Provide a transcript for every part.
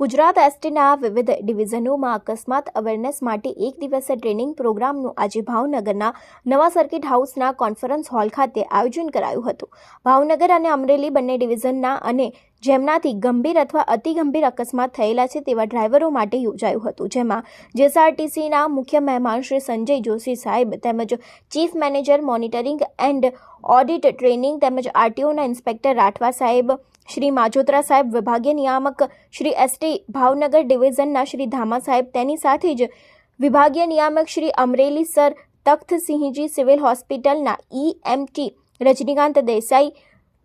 ગુજરાત એસટીના વિવિધ ડિવિઝનોમાં અકસ્માત અવેરનેસ માટે એક દિવસીય ટ્રેનિંગ પ્રોગ્રામનું આજે ભાવનગરના નવા સર્કિટ હાઉસના કોન્ફરન્સ હોલ ખાતે આયોજન કરાયું હતું। ભાવનગર અને અમરેલી બંને ડિવિઝનના અને જેમનાથી ગંભીર અથવા અતિ ગંભીર અકસ્માત થયેલા છે તેવા ડ્રાઈવરો માટે યોજાયું હતું, જેમાં જેએસઆરટીસીના મુખ્ય મહેમાન શ્રી સંજય જોશી સાહેબ તેમજ chief manager monitoring and audit training તેમજ આરટીઓના ઇન્સ્પેક્ટર રાઠવા સાહેબ, શ્રી માજોત્રા સાહેબ, વિભાગીય નિયામક શ્રી એસટી ભાવનગર ડિવિઝનના શ્રી ધામા સાહેબ, તેની સાથે જ વિભાગીય નિયામક શ્રી અમરેલી સર તખ્તસિંહજી સિવિલ હોસ્પિટલના EMT રજનીકાંત દેસાઈ,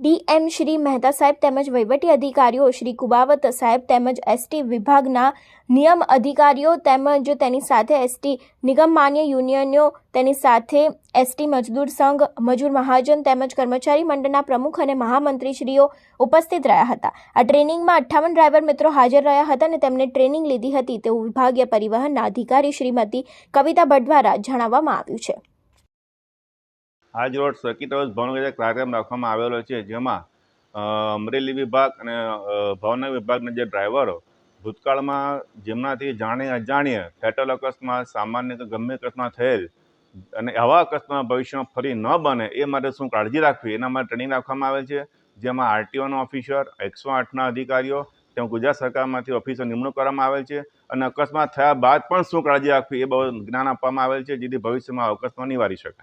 DM શ્રી મહેતા સાહેબ તેમજ વહીવટી અધિકારીઓ શ્રી કુબાવત સાહેબ તેમજ એસટી વિભાગના નિયમ અધિકારીઓ તેમજ તેની સાથે એસટી નિગમ માન્ય યુનિયનો, તેની સાથે એસટી મજદૂર સંઘ, મજૂર મહાજન તેમજ કર્મચારી મંડળના પ્રમુખ અને મહામંત્રીશ્રીઓ ઉપસ્થિત રહ્યા હતા। આ ટ્રેનિંગમાં 58 ડ્રાઈવર મિત્રો હાજર રહ્યા હતા અને તેમને ટ્રેનિંગ લીધી હતી તેવું વિભાગીય પરિવહનના અધિકારી શ્રીમતી કવિતા ભટ્ટ દ્વારા જણાવવામાં આવ્યું છે। આજ રોડ સર્કિટ હાઉસ ભાવનગર કાર્યક્રમ રાખવામાં આવેલો છે, જેમાં અમરેલી વિભાગ અને ભાવનગર વિભાગના જે ડ્રાઈવરો ભૂતકાળમાં જેમનાથી જાણીએ અજાણીએ ફેટલ અકસ્માત, સામાન્ય કે ગંભીર અકસ્માત થયેલ અને આવા અકસ્માત ભવિષ્યમાં ફરી ન બને એ માટે શું કાળજી રાખવી એના માટે ટ્રેનિંગ રાખવામાં આવે છે, જેમાં આરટીઓના ઓફિસર, 108ના અધિકારીઓ તેમજ ગુજરાત સરકારમાંથી ઓફિસર નિમણૂક કરવામાં આવેલ છે અને અકસ્માત થયા બાદ પણ શું કાળજી રાખવી એ બહુ જ્ઞાન આપવામાં આવેલ છે, જેથી ભવિષ્યમાં અકસ્માત નિવારી શકાય।